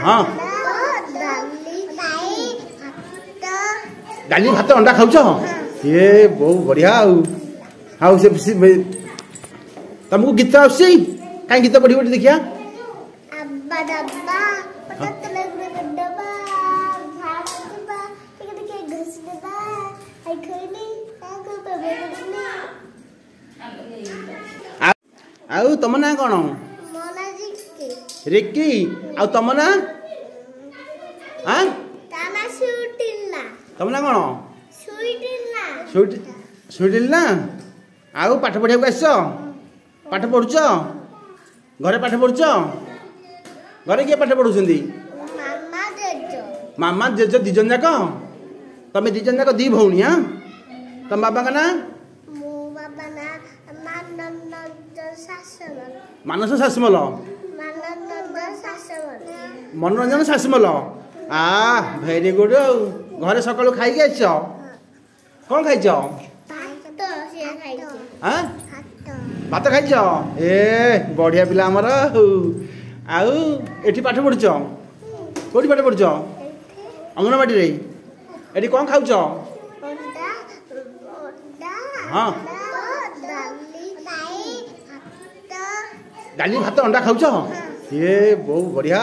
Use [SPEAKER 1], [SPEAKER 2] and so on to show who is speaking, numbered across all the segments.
[SPEAKER 1] हाँ डाली भात अंडा खाऊच ये बहुत बढ़िया आउ से तुमको गीत आसी कहीं गीत पढ़ी पढ़ी देखिया आउ तुम ना कौन रिक्की आउ तुम ना हाँ तुम ना कौन सुइटिल ना आउ पाठ पढ़िया आस पाठ पढ़ुच घरे पाठ पढ़ुच घरे किए पाठ पढ़ुंट मामा जेज दिजन जाक तुम दिजन जाक दी भौणी हाँ तुम बाबा का ना मानस शासमल मनोरंजन शासमल भेरी गुड घरे सकालू खाई आस कौन खाई भात खाई ए बढ़िया पिला आमर आउ एठी पाठ पढ़ुच कौटी पाठ पढ़ुच अंगनवाड़ी रे एठी कौन खाऊच हाँ डाली भात अंडा खाऊच ये बहुत बढ़िया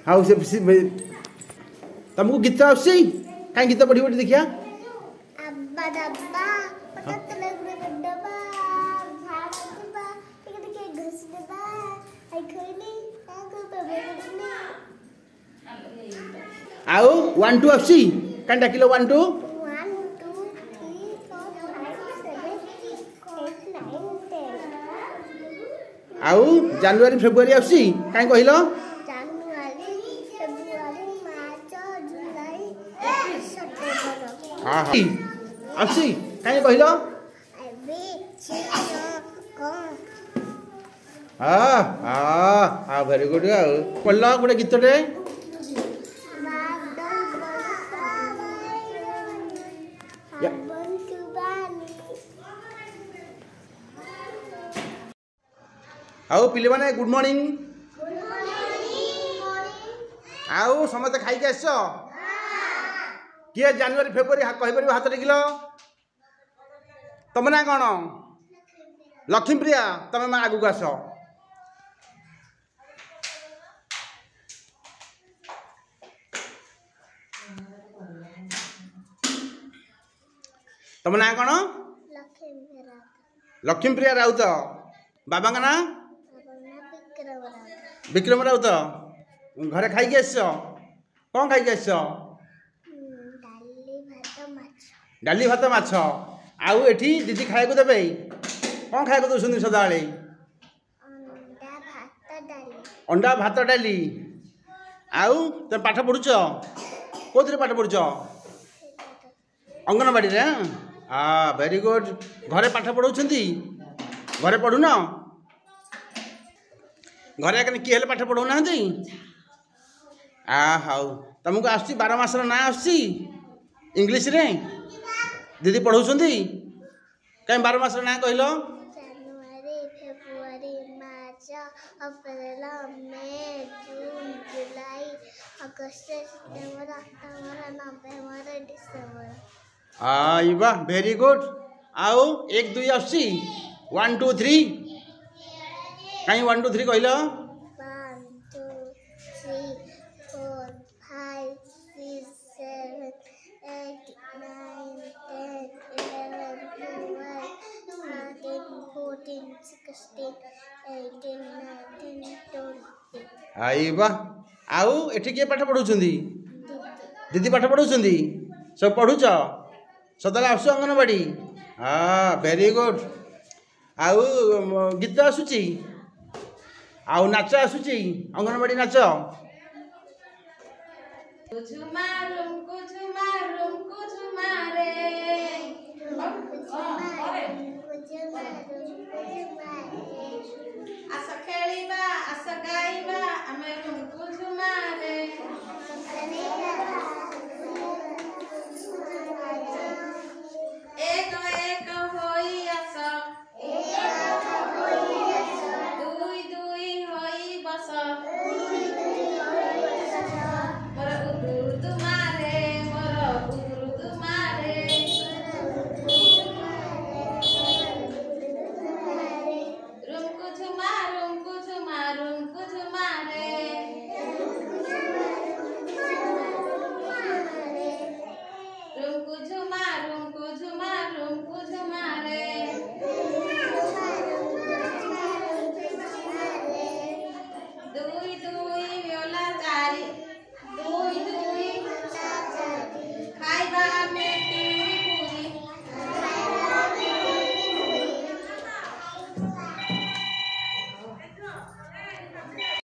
[SPEAKER 1] आउ से तुमको गीत आसी कहीं गीत पढ़ी पढ़ी देखिया आउ 1 2 आसी कहीं डाकिल 1 2 आउ जनवरी फेब्रुआरी आसी कहीं कहल आसी कहीं कहल हाँ वेरी गुड पढ़ल गोटे गीतटे आउ पिले माने गुड मॉर्निंग आउ समस्त खाई आस किए जनवरी फेब्रुआरी कहीपर हाथ टेकिल तुम ना कौन लक्ष्मी प्रिया तुम मैं आगू आस तुम ना कौन लक्ष्मी प्रिया राउत बाबा का ना विक्रम राउत घरे खाई आस कौन खाई आस डाली भात माछ आउ एठी दीदी खाया देवे कौन खाया दौरान सदा अंडा भात डाली आउ तुम पाठ पढ़ुच कौन पाठ पढ़ुच अंगनवाड़ी रे हाँ वेरी गुड घरे पाठ पढ़ाऊँगी घरे पढ़ुन घरे किए पाठ पढ़ाऊना हाउ तुमको आस 12 मासर ना आस इंग्लीश रे दीदी पढ़ाऊँ कहीं 12 मासर ना कहल
[SPEAKER 2] जनवरी फेब्रुआरी मार्च अप्रैल मे जून जुलाई अगस्त सितंबर अक्टोबर नवेम्बर डिसेम्बर
[SPEAKER 1] वाह वेरी गुड आउ 1 2 आसी 1 2 3 कहीं 1 2 3 कहल
[SPEAKER 2] 1 2 3 4 5 6 7 8 9 10 11 12 13 14 16 18 19 20
[SPEAKER 1] वाह आउ एठी किए पाठ पढ़ाऊँ दीदी पाठ पढ़ाऊँ सब पढ़ुच सदा आस अंगनवाड़ी हाँ वेरी गुड आउ गीत आसूची आउ नाच आसूची अंगनवाड़ी नाच
[SPEAKER 3] आस खेलिबा आस गाइबा आमे रुमकु झुमारे एक एक होई आस दुई दुई होई बस